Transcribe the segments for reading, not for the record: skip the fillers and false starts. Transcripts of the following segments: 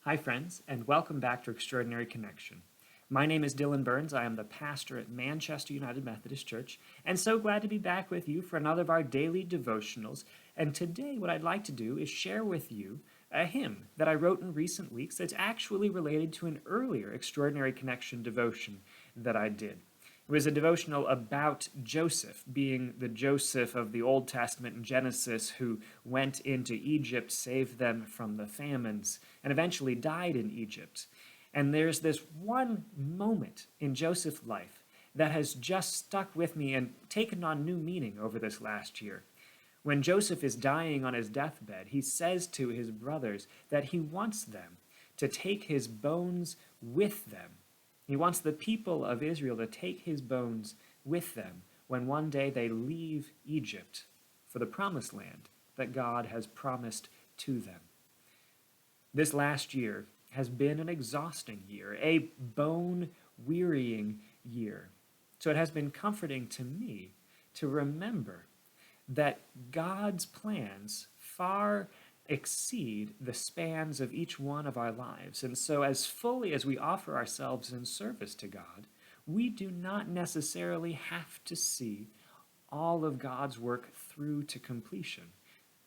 Hi, friends, and welcome back to Extraordinary Connection. My name is Dillon Burns. I am the pastor at Manchester United Methodist Church, and so glad to be back with you for another of our daily devotionals. And today, what I'd like to do is share with you a hymn that I wrote in recent weeks that's actually related to an earlier Extraordinary Connection devotion that I did. It was a devotional about Joseph, being the Joseph of the Old Testament in Genesis who went into Egypt, saved them from the famines, and eventually died in Egypt. And there's this one moment in Joseph's life that has just stuck with me and taken on new meaning over this last year. When Joseph is dying on his deathbed, he says to his brothers that he wants them to take his bones with them. He wants the people of Israel to take his bones with them when one day they leave Egypt for the promised land that God has promised to them. This last year has been an exhausting year, a bone-wearying year. So it has been comforting to me to remember that God's plans far exceed the spans of each one of our lives. And so as fully as we offer ourselves in service to God, we do not necessarily have to see all of God's work through to completion.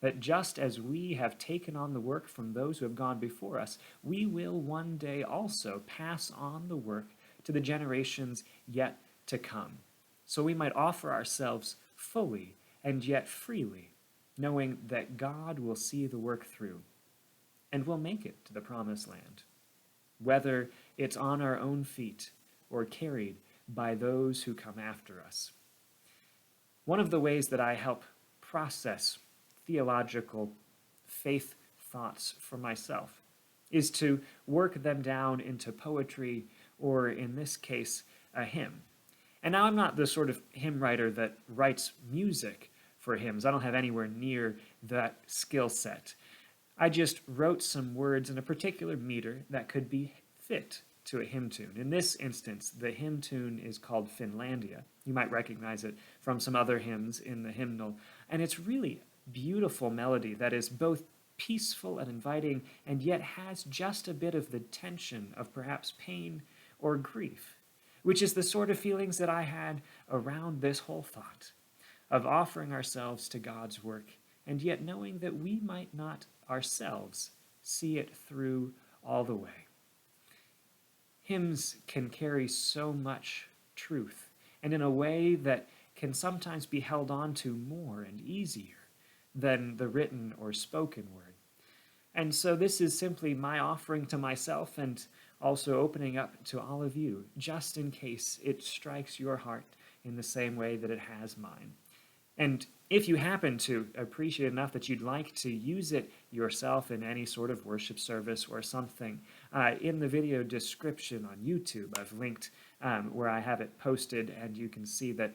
That just as we have taken on the work from those who have gone before us, we will one day also pass on the work to the generations yet to come. So we might offer ourselves fully and yet freely, knowing that God will see the work through and will make it to the promised land, whether it's on our own feet or carried by those who come after us. One of the ways that I help process theological faith thoughts for myself is to work them down into poetry, or in this case, a hymn. And now I'm not the sort of hymn writer that writes music for hymns. I don't have anywhere near that skill set. I just wrote some words in a particular meter that could be fit to a hymn tune. In this instance, the hymn tune is called Finlandia. You might recognize it from some other hymns in the hymnal. And it's really beautiful melody that is both peaceful and inviting, and yet has just a bit of the tension of perhaps pain or grief, which is the sort of feelings that I had around this whole thought of offering ourselves to God's work, and yet knowing that we might not ourselves see it through all the way. Hymns can carry so much truth, and in a way that can sometimes be held on to more and easier than the written or spoken word. And so this is simply my offering to myself, and also opening up to all of you, just in case it strikes your heart in the same way that it has mine. And if you happen to appreciate enough that you'd like to use it yourself in any sort of worship service or something, in the video description on YouTube, I've linked where I have it posted, and you can see that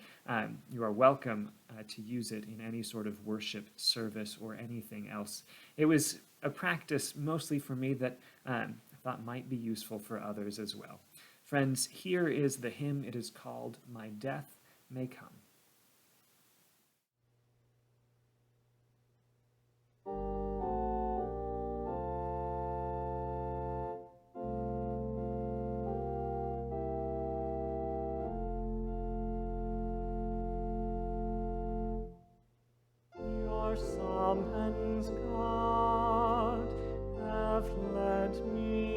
you are welcome to use it in any sort of worship service or anything else. It was a practice mostly for me that I thought might be useful for others as well. Friends, here is the hymn. It is called My Death May Come. Your summons, God, have led me